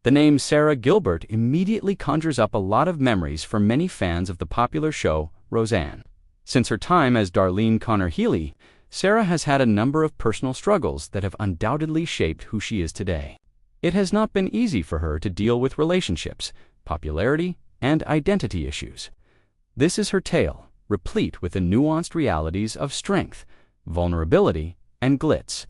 The name Sara Gilbert immediately conjures up a lot of memories for many fans of the popular show Roseanne. Since her time as Darlene Conner-Healy, Sara has had a number of personal struggles that have undoubtedly shaped who she is today. It has not been easy for her to deal with relationships, popularity, and identity issues. This is her tale, replete with the nuanced realities of strength, vulnerability, and glitz.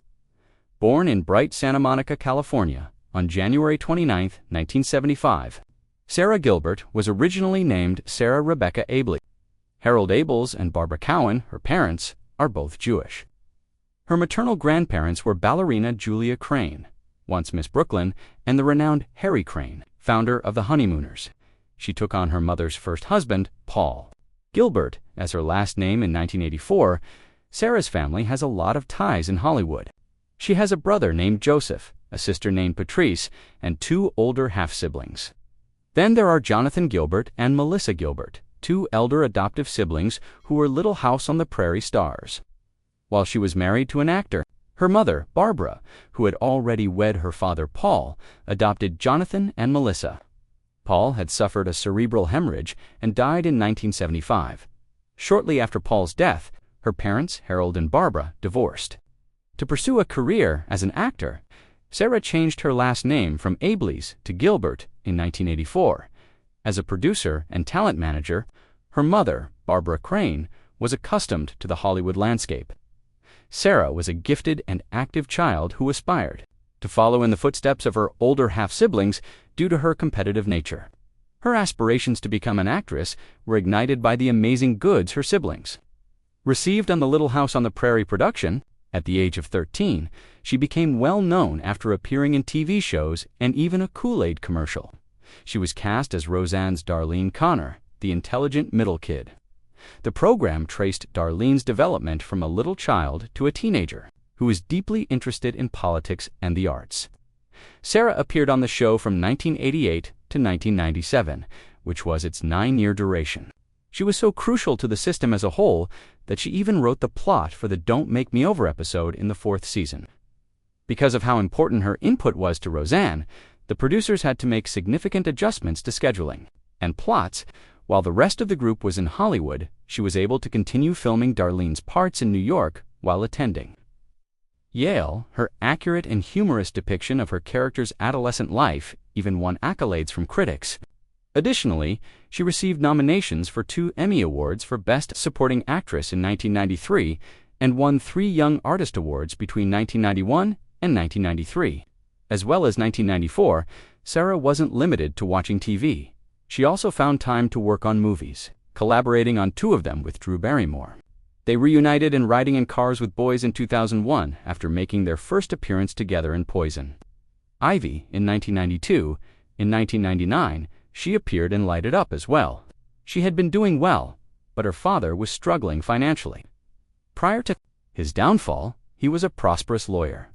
Born in bright Santa Monica, California, on January 29, 1975, Sara Gilbert was originally named Sarah Rebecca Abley. Harold Abels and Barbara Cowan, her parents, are both Jewish. Her maternal grandparents were ballerina Julia Crane, once Miss Brooklyn, and the renowned Harry Crane, founder of the Honeymooners. She took on her mother's first husband, Paul Gilbert, as her last name in 1984. Sarah's family has a lot of ties in Hollywood. She has a brother named Joseph, a sister named Patrice, and two older half-siblings. Then there are Jonathan Gilbert and Melissa Gilbert, two elder adoptive siblings who were Little House on the Prairie stars. While she was married to an actor, her mother, Barbara, who had already wed her father Paul, adopted Jonathan and Melissa. Paul had suffered a cerebral hemorrhage and died in 1975. Shortly after Paul's death, her parents, Harold and Barbara, divorced. To pursue a career as an actor, Sara changed her last name from Ableys to Gilbert in 1984. As a producer and talent manager, her mother, Barbara Crane, was accustomed to the Hollywood landscape. Sara was a gifted and active child who aspired to follow in the footsteps of her older half-siblings due to her competitive nature. Her aspirations to become an actress were ignited by the amazing goods her siblings received on the Little House on the Prairie production. At the age of 13, she became well known after appearing in TV shows and even a Kool-Aid commercial. She was cast as Roseanne's Darlene Conner, the intelligent middle kid. The program traced Darlene's development from a little child to a teenager who was deeply interested in politics and the arts. Sara appeared on the show from 1988 to 1997, which was its 9-year duration. She was so crucial to the system as a whole that she even wrote the plot for the Don't Make Me Over episode in the 4th season. Because of how important her input was to Roseanne, the producers had to make significant adjustments to scheduling and plots. While the rest of the group was in Hollywood, she was able to continue filming Darlene's parts in New York while attending Yale. Her accurate and humorous depiction of her character's adolescent life even won accolades from critics. Additionally, she received nominations for 2 Emmy Awards for Best Supporting Actress in 1993 and won 3 Young Artist Awards between 1991 and 1993. As well as 1994, Sara wasn't limited to watching TV. She also found time to work on movies, collaborating on 2 of them with Drew Barrymore. They reunited in Riding in Cars with Boys in 2001 after making their first appearance together in Poison Ivy in 1992. In 1999, she appeared in Light It Up as well. She had been doing well, but her father was struggling financially. Prior to his downfall, he was a prosperous lawyer.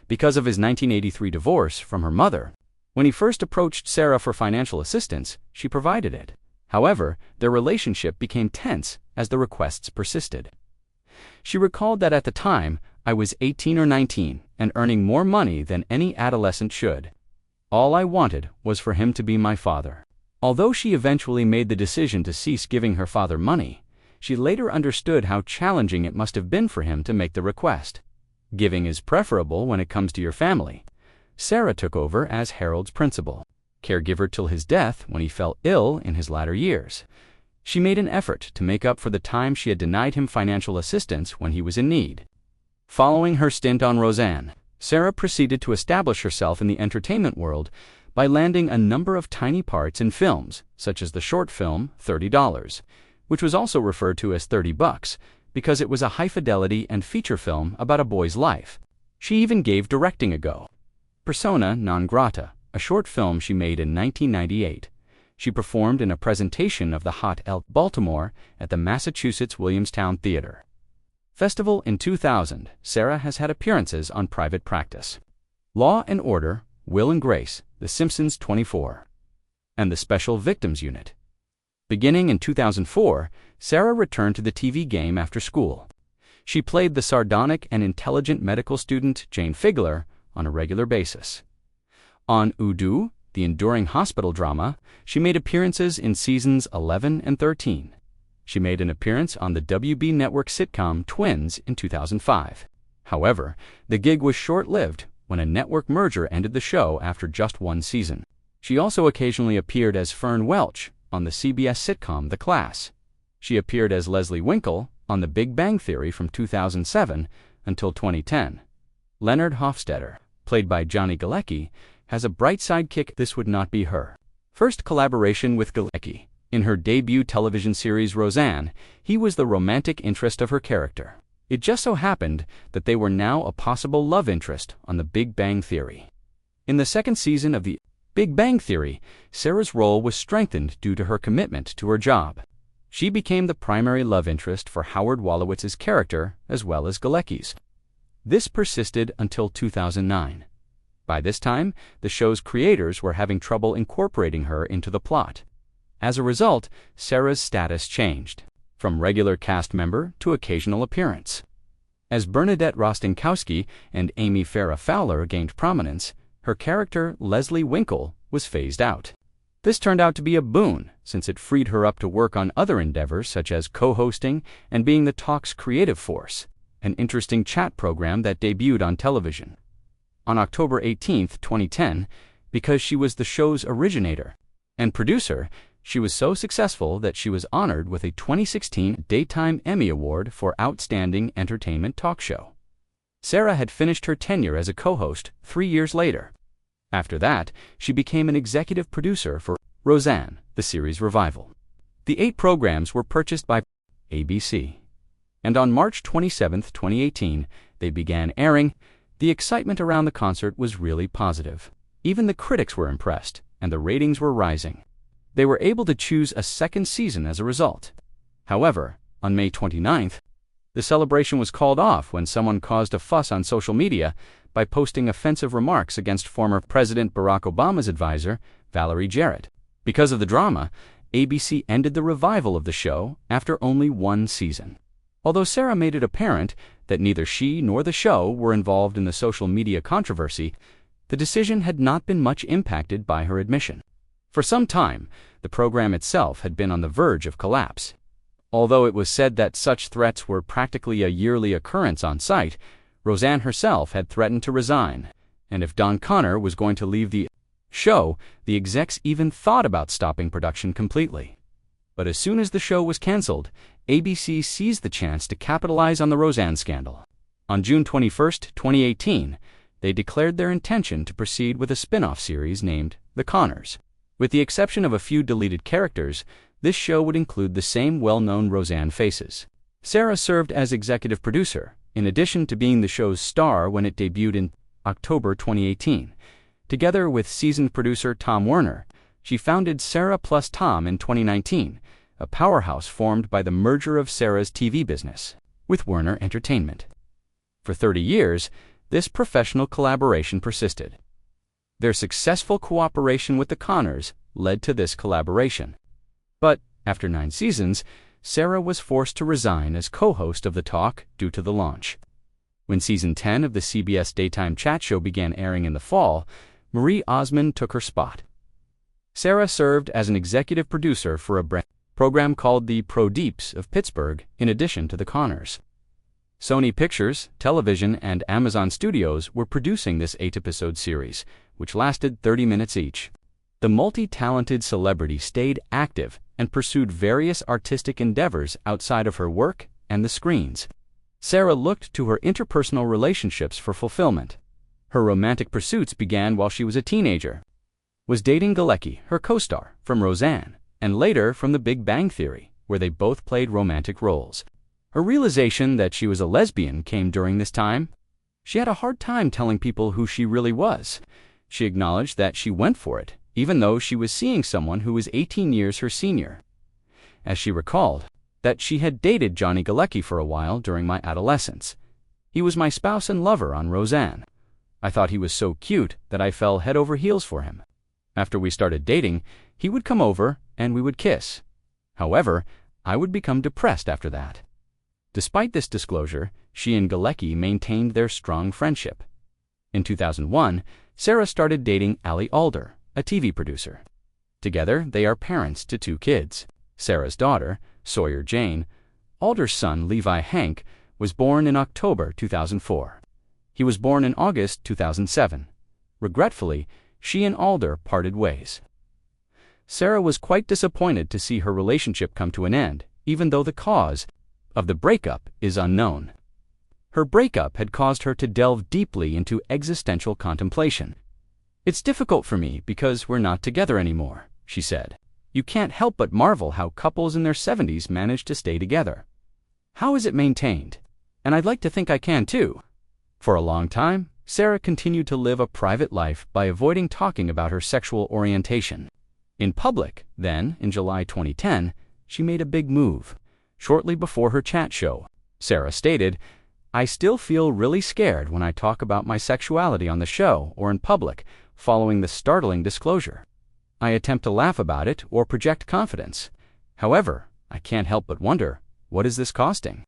Because of his 1983 divorce from her mother, when he first approached Sara for financial assistance, she provided it. However, their relationship became tense as the requests persisted. She recalled that at the time, I was 18 or 19 and earning more money than any adolescent should. All I wanted was for him to be my father. Although she eventually made the decision to cease giving her father money, she later understood how challenging it must have been for him to make the request. Giving is preferable when it comes to your family. Sara took over as Harold's principal, caregiver till his death when he fell ill in his latter years. She made an effort to make up for the time she had denied him financial assistance when he was in need. Following her stint on Roseanne, Sara proceeded to establish herself in the entertainment world by landing a number of tiny parts in films, such as the short film $30, which was also referred to as $30 because it was a high-fidelity and feature film about a boy's life. She even gave directing a go. Persona non grata, a short film she made in 1998. She performed in a presentation of the Hot L Baltimore at the Massachusetts Williamstown Theater Festival in 2000. Sara has had appearances on Private Practice, Law and Order, Will and Grace, The Simpsons 24, and the Special Victims Unit. Beginning in 2004, Sara returned to the TV game after school. She played the sardonic and intelligent medical student Jane Figler on a regular basis. On Udo, the enduring hospital drama, she made appearances in seasons 11 and 13. She made an appearance on the WB network sitcom Twins in 2005. However, the gig was short-lived when a network merger ended the show after just one season. She also occasionally appeared as Fern Welch on the CBS sitcom The Class. She appeared as Leslie Winkle on The Big Bang Theory from 2007 until 2010. Leonard Hofstadter, played by Johnny Galecki, has a bright sidekick. This would not be her first collaboration with Galecki. In her debut television series Roseanne, he was the romantic interest of her character. It just so happened that they were now a possible love interest on The Big Bang Theory. In the second season of The Big Bang Theory, Sarah's role was strengthened due to her commitment to her job. She became the primary love interest for Howard Wolowitz's character as well as Galecki's. This persisted until 2009. By this time, the show's creators were having trouble incorporating her into the plot. As a result, Sarah's status changed from regular cast member to occasional appearance. As Bernadette Rostenkowski and Amy Farrah Fowler gained prominence, her character, Leslie Winkle, was phased out. This turned out to be a boon, since it freed her up to work on other endeavors such as co-hosting and being the talk's creative force, an interesting chat program that debuted on television. On October 18, 2010, because she was the show's originator and producer, she was so successful that she was honored with a 2016 Daytime Emmy Award for Outstanding Entertainment Talk Show. Sarah had finished her tenure as a co-host 3 years later. After that, she became an executive producer for Roseanne, the series revival. The 8 programs were purchased by ABC. And on March 27, 2018, they began airing. The excitement around the concert was really positive. Even the critics were impressed, and the ratings were rising. They were able to choose a second season as a result. However, on May 29th, the celebration was called off when someone caused a fuss on social media by posting offensive remarks against former President Barack Obama's advisor, Valerie Jarrett. Because of the drama, ABC ended the revival of the show after only 1 season. Although Sarah made it apparent that neither she nor the show were involved in the social media controversy, the decision had not been much impacted by her admission. For some time, the program itself had been on the verge of collapse. Although it was said that such threats were practically a yearly occurrence on site, Roseanne herself had threatened to resign, and if Don Connor was going to leave the show, the execs even thought about stopping production completely. But as soon as the show was canceled, ABC seized the chance to capitalize on the Roseanne scandal. On June 21, 2018, they declared their intention to proceed with a spin-off series named The Connors. With the exception of a few deleted characters, this show would include the same well-known Roseanne faces. Sarah served as executive producer, in addition to being the show's star when it debuted in October 2018. Together with seasoned producer Tom Werner, she founded Sarah Plus Tom in 2019, a powerhouse formed by the merger of Sarah's TV business with Werner Entertainment. For 30 years, this professional collaboration persisted. Their successful cooperation with the Connors led to this collaboration. But after 9 seasons, Sarah was forced to resign as co-host of the talk due to the launch. When season 10 of the CBS daytime chat show began airing in the fall, Marie Osmond took her spot. Sarah served as an executive producer for a brand program called the Pro Deeps of Pittsburgh, in addition to the Connors. Sony Pictures, Television, and Amazon Studios were producing this 8-episode series, which lasted 30 minutes each. The multi-talented celebrity stayed active and pursued various artistic endeavors outside of her work and the screens. Sarah looked to her interpersonal relationships for fulfillment. Her romantic pursuits began while she was a teenager, was dating Galecki, her co-star, from Roseanne, and later from The Big Bang Theory, where they both played romantic roles. Her realization that she was a lesbian came during this time. She had a hard time telling people who she really was. She acknowledged that she went for it, even though she was seeing someone who was 18 years her senior. As she recalled, that she had dated Johnny Galecki for a while during my adolescence. He was my spouse and lover on Roseanne. I thought he was so cute that I fell head over heels for him. After we started dating, he would come over and we would kiss. However, I would become depressed after that. Despite this disclosure, she and Galecki maintained their strong friendship. In 2001, Sarah started dating Ali Alder, a TV producer. Together, they are parents to 2 kids. Sara's daughter, Sawyer Jane, Alder's son, Levi Hank, was born in October 2004. He was born in August 2007. Regretfully, she and Alder parted ways. Sara was quite disappointed to see her relationship come to an end, even though the cause of the breakup is unknown. Her breakup had caused her to delve deeply into existential contemplation. "It's difficult for me because we're not together anymore," she said. "You can't help but marvel how couples in their 70s manage to stay together. How is it maintained? And I'd like to think I can too." For a long time, Sara continued to live a private life by avoiding talking about her sexual orientation. In public, then, in July 2010, she made a big move. Shortly before her chat show, Sara stated, "I still feel really scared when I talk about my sexuality on the show or in public following the startling disclosure. I attempt to laugh about it or project confidence. However, I can't help but wonder, what is this costing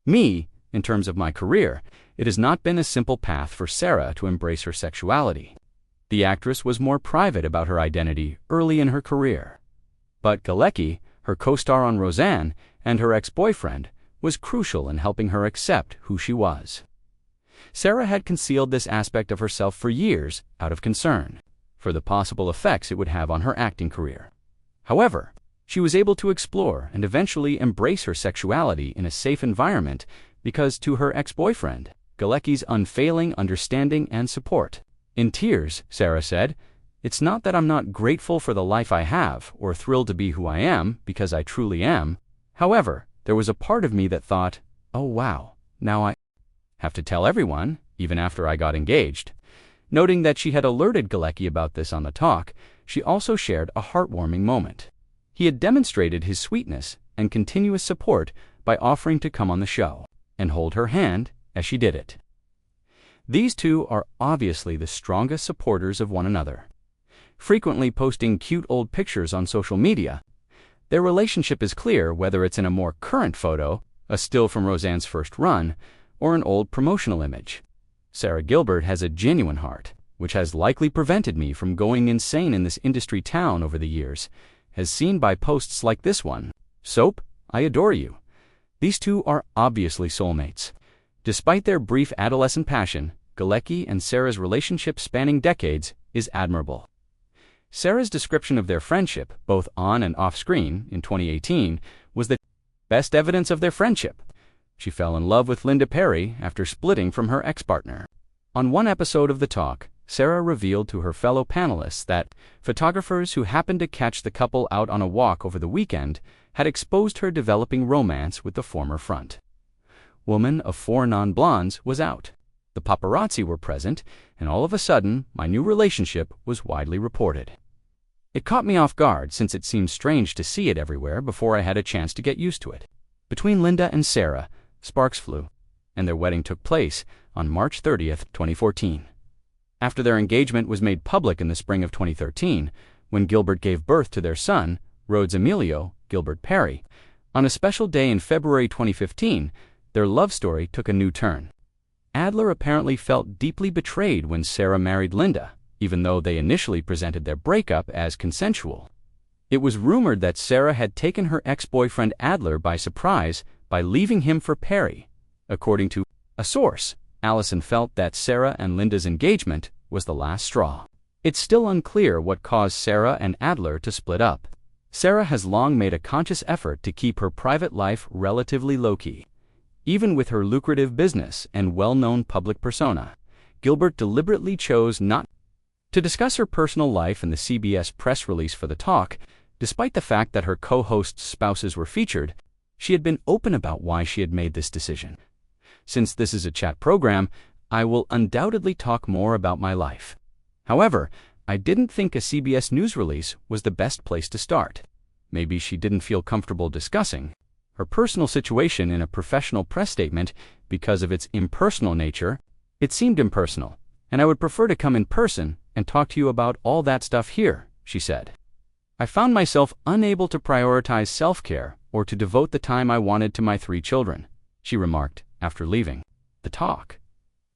me? In terms of my career, it has not been a simple path for Sara to embrace her sexuality." The actress was more private about her identity early in her career. But Galecki, her co-star on Roseanne, and her ex-boyfriend, was crucial in helping her accept who she was. Sara had concealed this aspect of herself for years out of concern for the possible effects it would have on her acting career. However, she was able to explore and eventually embrace her sexuality in a safe environment because to her ex-boyfriend, Galecki's unfailing understanding and support. In tears, Sara said, "It's not that I'm not grateful for the life I have or thrilled to be who I am, because I truly am. However, there was a part of me that thought, oh wow, now I have to tell everyone, even after I got engaged." Noting that she had alerted Galecki about this on the talk, she also shared a heartwarming moment. He had demonstrated his sweetness and continuous support by offering to come on the show and hold her hand as she did it. These two are obviously the strongest supporters of one another. Frequently posting cute old pictures on social media, their relationship is clear whether it's in a more current photo, a still from Roseanne's first run, or an old promotional image. Sara Gilbert has a genuine heart, which has likely prevented me from going insane in this industry town over the years, as seen by posts like this one. "Soap, I adore you." These two are obviously soulmates. Despite their brief adolescent passion, Galecki and Sara's relationship spanning decades is admirable. Sara's description of their friendship, both on and off screen, in 2018, was the best evidence of their friendship. She fell in love with Linda Perry after splitting from her ex-partner. On one episode of The Talk, Sara revealed to her fellow panelists that photographers who happened to catch the couple out on a walk over the weekend had exposed her developing romance with the former front woman of 4 non-blondes was out. The paparazzi were present, and all of a sudden, my new relationship was widely reported. It caught me off guard since it seemed strange to see it everywhere before I had a chance to get used to it. Between Linda and Sara, sparks flew, and their wedding took place on March 30th, 2014. After their engagement was made public in the spring of 2013, when Gilbert gave birth to their son, Rhodes Emilio Gilbert Perry, on a special day in February 2015, their love story took a new turn. Adler apparently felt deeply betrayed when Sara married Linda, even though they initially presented their breakup as consensual. It was rumored that Sara had taken her ex-boyfriend Adler by surprise by leaving him for Perry. According to a source, Allison felt that Sara and Linda's engagement was the last straw. It's still unclear what caused Sara and Adler to split up. Sara has long made a conscious effort to keep her private life relatively low-key. Even with her lucrative business and well-known public persona, Gilbert deliberately chose not to discuss her personal life in the CBS press release for The Talk. Despite the fact that her co-hosts' spouses were featured, she had been open about why she had made this decision. "Since this is a chat program, I will undoubtedly talk more about my life. However, I didn't think a CBS News release was the best place to start." Maybe she didn't feel comfortable discussing her personal situation in a professional press statement because of its impersonal nature. "It seemed impersonal, and I would prefer to come in person and talk to you about all that stuff here," she said. "I found myself unable to prioritize self-care or to devote the time I wanted to my 3 children," she remarked after leaving The Talk.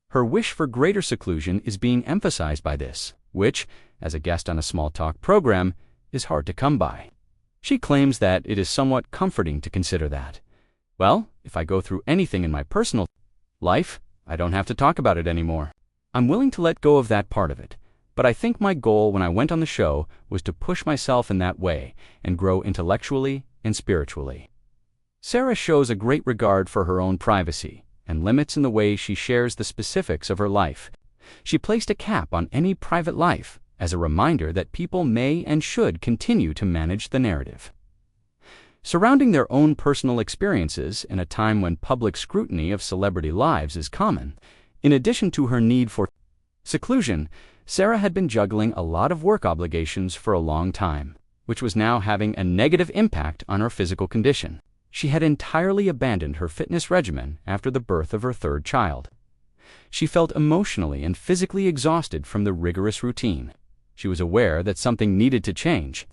Her wish for greater seclusion is being emphasized by this. which, as a guest on a small talk program, is hard to come by. She claims that it is somewhat comforting to consider that, well, if I go through anything in my personal life, I don't have to talk about it anymore. I'm willing to let go of that part of it, but I think my goal when I went on the show was to push myself in that way and grow intellectually and spiritually. Sara shows a great regard for her own privacy and limits in the way she shares the specifics of her life. She placed a cap on any private life as a reminder that people may and should continue to manage the narrative. Surrounding their own personal experiences in a time when public scrutiny of celebrity lives is common, in addition to her need for seclusion, Sara had been juggling a lot of work obligations for a long time, which was now having a negative impact on her physical condition. She had entirely abandoned her fitness regimen after the birth of her third child. She felt emotionally and physically exhausted from the rigorous routine. She was aware that something needed to change.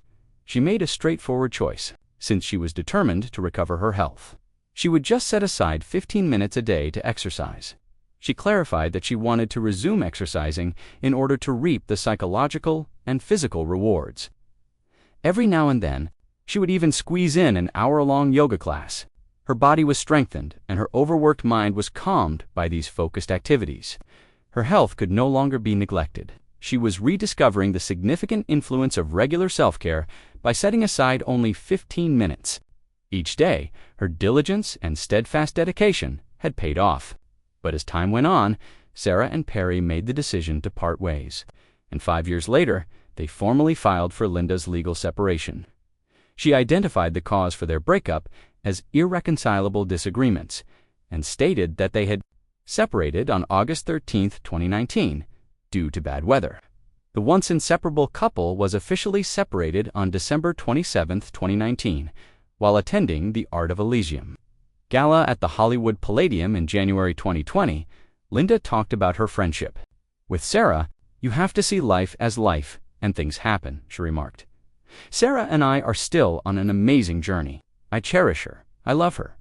She made a straightforward choice, since she was determined to recover her health. She would just set aside 15 minutes a day to exercise. She clarified that she wanted to resume exercising in order to reap the psychological and physical rewards. Every now and then, she would even squeeze in an hour-long yoga class. Her body was strengthened, and her overworked mind was calmed by these focused activities. Her health could no longer be neglected. She was rediscovering the significant influence of regular self-care by setting aside only 15 minutes. Each day, her diligence and steadfast dedication had paid off. But as time went on, Sara and Perry made the decision to part ways, and 5 years later, they formally filed for Linda's legal separation. She identified the cause for their breakup as irreconcilable disagreements and stated that they had separated on August 13, 2019, due to bad weather. The once inseparable couple was officially separated on December 27, 2019, while attending the Art of Elysium gala at the Hollywood Palladium in January 2020. Linda talked about her friendship. "With Sara, you have to see life as life, and things happen," she remarked. "Sara and I are still on an amazing journey. I cherish her. I love her."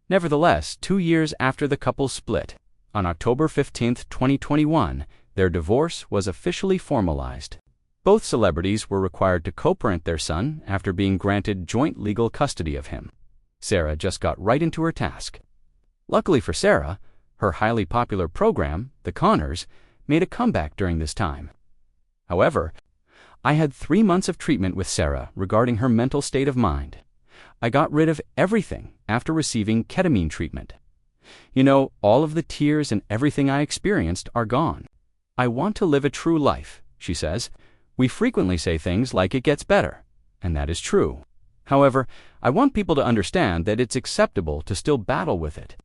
Nevertheless, 2 years after the couple split, on October 15, 2021, their divorce was officially formalized. Both celebrities were required to co-parent their son after being granted joint legal custody of him. Sara just got right into her task. Luckily for Sara, her highly popular program, The Conners, made a comeback during this time. However, I had 3 months of treatment with Sara regarding her mental state of mind. I got rid of everything after receiving ketamine treatment. You know, all of the tears and everything I experienced are gone. I want to live a true life, she says. We frequently say things like it gets better, and that is true. However, I want people to understand that it's acceptable to still battle with it.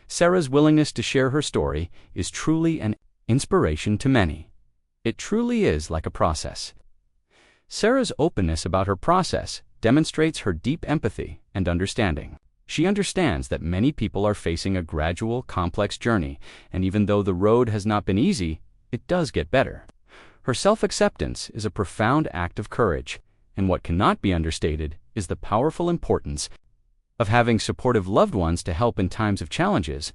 Sara's willingness to share her story is truly an inspiration to many. It truly is like a process. Sara's openness about her process demonstrates her deep empathy and understanding. She understands that many people are facing a gradual, complex journey, and even though the road has not been easy, it does get better. Her self-acceptance is a profound act of courage, and what cannot be understated is the powerful importance of having supportive loved ones to help in times of challenges.